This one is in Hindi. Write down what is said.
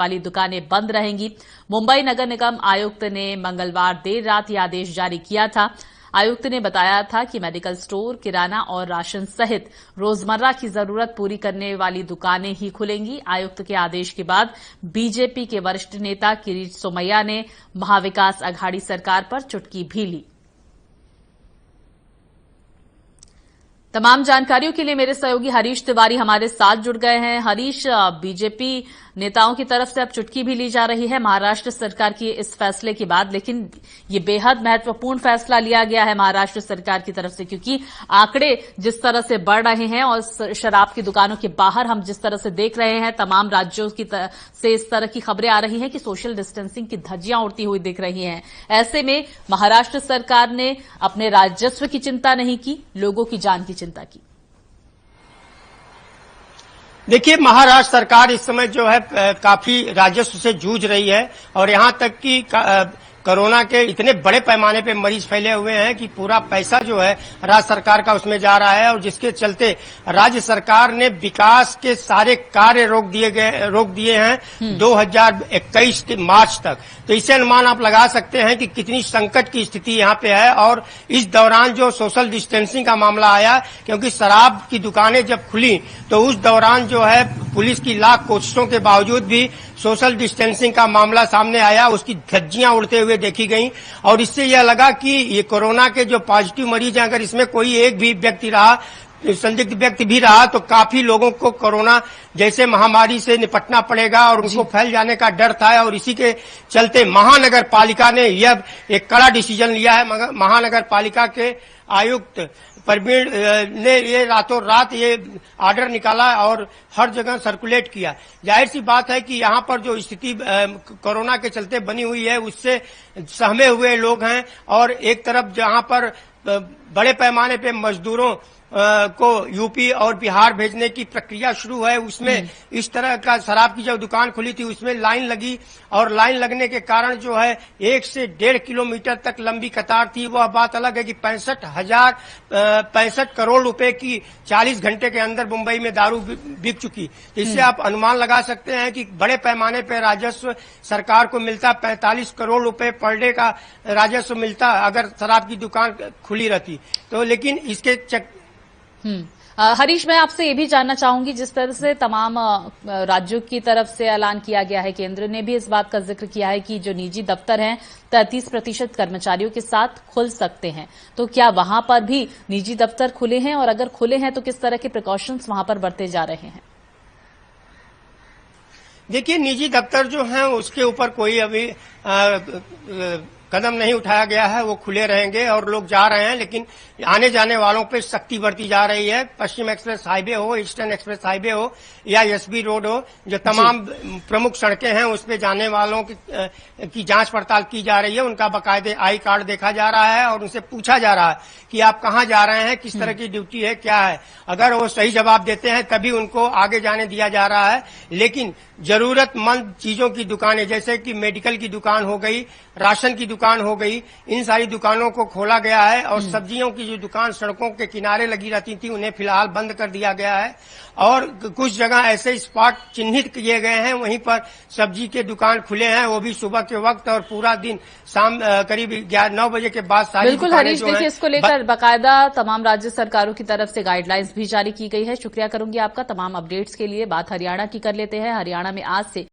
वाली दुकानें बंद रहेंगी। मुंबई नगर निगम आयुक्त ने मंगलवार देर रात यह आदेश जारी किया था। आयुक्त ने बताया था कि मेडिकल स्टोर, किराना और राशन सहित रोजमर्रा की जरूरत पूरी करने वाली दुकानें ही खुलेंगी। आयुक्त के आदेश के बाद बीजेपी के वरिष्ठ नेता किरीट सोमैया ने महाविकास अघाड़ी सरकार पर चुटकी भी ली। तमाम जानकारियों के लिए मेरे सहयोगी हरीश तिवारी हमारे साथ जुड़ गए हैं। हरीश, बीजेपी नेताओं की तरफ से अब चुटकी भी ली जा रही है महाराष्ट्र सरकार की इस फैसले के बाद, लेकिन ये बेहद महत्वपूर्ण फैसला लिया गया है महाराष्ट्र सरकार की तरफ से, क्योंकि आंकड़े जिस तरह से बढ़ रहे हैं और शराब की दुकानों के बाहर हम जिस तरह से देख रहे हैं, तमाम राज्यों की से इस तरह की खबरें आ रही हैं कि सोशल डिस्टेंसिंग की धज्जियां उड़ती हुई दिख रही हैं। ऐसे में महाराष्ट्र सरकार ने अपने राजस्व की चिंता नहीं की, लोगों की जान की चिंता की। देखिए, महाराष्ट्र सरकार इस समय जो है काफी राजस्व से जूझ रही है और यहां तक कि कोरोना के इतने बड़े पैमाने पे मरीज फैले हुए हैं कि पूरा पैसा जो है राज्य सरकार का उसमें जा रहा है और जिसके चलते राज्य सरकार ने विकास के सारे कार्य रोक दिए हैं 2021 के मार्च तक। तो इससे अनुमान आप लगा सकते हैं कि कितनी संकट की स्थिति यहाँ पे है। और इस दौरान जो सोशल डिस्टेंसिंग का मामला आया, क्योंकि शराब की दुकानें जब खुली तो उस दौरान जो है पुलिस की लाख कोशिशों के बावजूद भी सोशल डिस्टेंसिंग का मामला सामने आया, उसकी धज्जियां उड़ते हुए देखी गई। और इससे यह लगा कि ये कोरोना के जो पॉजिटिव मरीज हैं, अगर इसमें कोई एक भी व्यक्ति रहा, संदिग्ध व्यक्ति भी रहा, तो काफी लोगों को कोरोना जैसे महामारी से निपटना पड़ेगा और उनको फैल जाने का डर था। और इसी के चलते महानगर पालिका ने यह एक कड़ा डिसीजन लिया है। महानगर पालिका के आयुक्त प्रवीण ने ये रातों रात ये ऑर्डर निकाला और हर जगह सर्कुलेट किया। जाहिर सी बात है कि यहाँ पर जो स्थिति कोरोना के चलते बनी हुई है उससे सहमे हुए लोग हैं और एक तरफ जहाँ पर बड़े पैमाने पे मजदूरों को यूपी और बिहार भेजने की प्रक्रिया शुरू है, उसमें इस तरह का शराब की जो दुकान खुली थी उसमें लाइन लगी और लाइन लगने के कारण जो है 1 से 1.5 किलोमीटर तक लंबी कतार थी। वह बात अलग है कि 65 करोड़ रुपए की 40 घंटे के अंदर मुंबई में दारू बिक चुकी। तो इससे आप अनुमान लगा सकते हैं कि बड़े पैमाने पर राजस्व सरकार को मिलता, 45 करोड़ रुपए पर डे का राजस्व मिलता अगर शराब की दुकान खुली रहती। तो लेकिन इसके हरीश, मैं आपसे ये भी जानना चाहूंगी, जिस तरह से तमाम राज्यों की तरफ से ऐलान किया गया है, केंद्र ने भी इस बात का जिक्र किया है कि जो निजी दफ्तर हैं 33% कर्मचारियों के साथ खुल सकते हैं, तो क्या वहां पर भी निजी दफ्तर खुले हैं और अगर खुले हैं तो किस तरह के प्रिकॉशंस वहां पर बरते जा रहे हैं? देखिए, निजी दफ्तर जो हैं उसके ऊपर कोई अभी कदम नहीं उठाया गया है, वो खुले रहेंगे और लोग जा रहे हैं, लेकिन आने जाने वालों पे सख्ती बरती जा रही है। पश्चिम एक्सप्रेस हाईवे हो, ईस्टर्न एक्सप्रेस हाईवे हो या एसबी रोड हो, जो तमाम प्रमुख सड़कें हैं उस पे जाने वालों की जांच पड़ताल की जा रही है। उनका बाकायदे आई कार्ड देखा जा रहा है और उनसे पूछा जा रहा है कि आप कहाँ जा रहे हैं, किस तरह की ड्यूटी है, क्या है। अगर वो सही जवाब देते हैं तभी उनको आगे जाने दिया जा रहा है। लेकिन जरूरतमंद चीजों की दुकानें जैसे कि मेडिकल की दुकान हो गई, राशन की दुकान हो गई, इन सारी दुकानों को खोला गया है। और सब्जियों की जो दुकान सड़कों के किनारे लगी रहती थी उन्हें फिलहाल बंद कर दिया गया है। और कुछ जगह ऐसे स्पॉट चिन्हित किए गए हैं, वहीं पर सब्जी के दुकान खुले हैं, वो भी सुबह के वक्त और पूरा दिन शाम करीब 9 बजे के बाद सारी। बिल्कुल हरीश, देखिए इसको लेकर बाकायदा तमाम राज्य सरकारों की तरफ से गाइडलाइंस भी जारी की गई है। शुक्रिया करूंगी आपका तमाम अपडेट्स के लिए। बात हरियाणा की कर लेते हैं। हरियाणा में आज से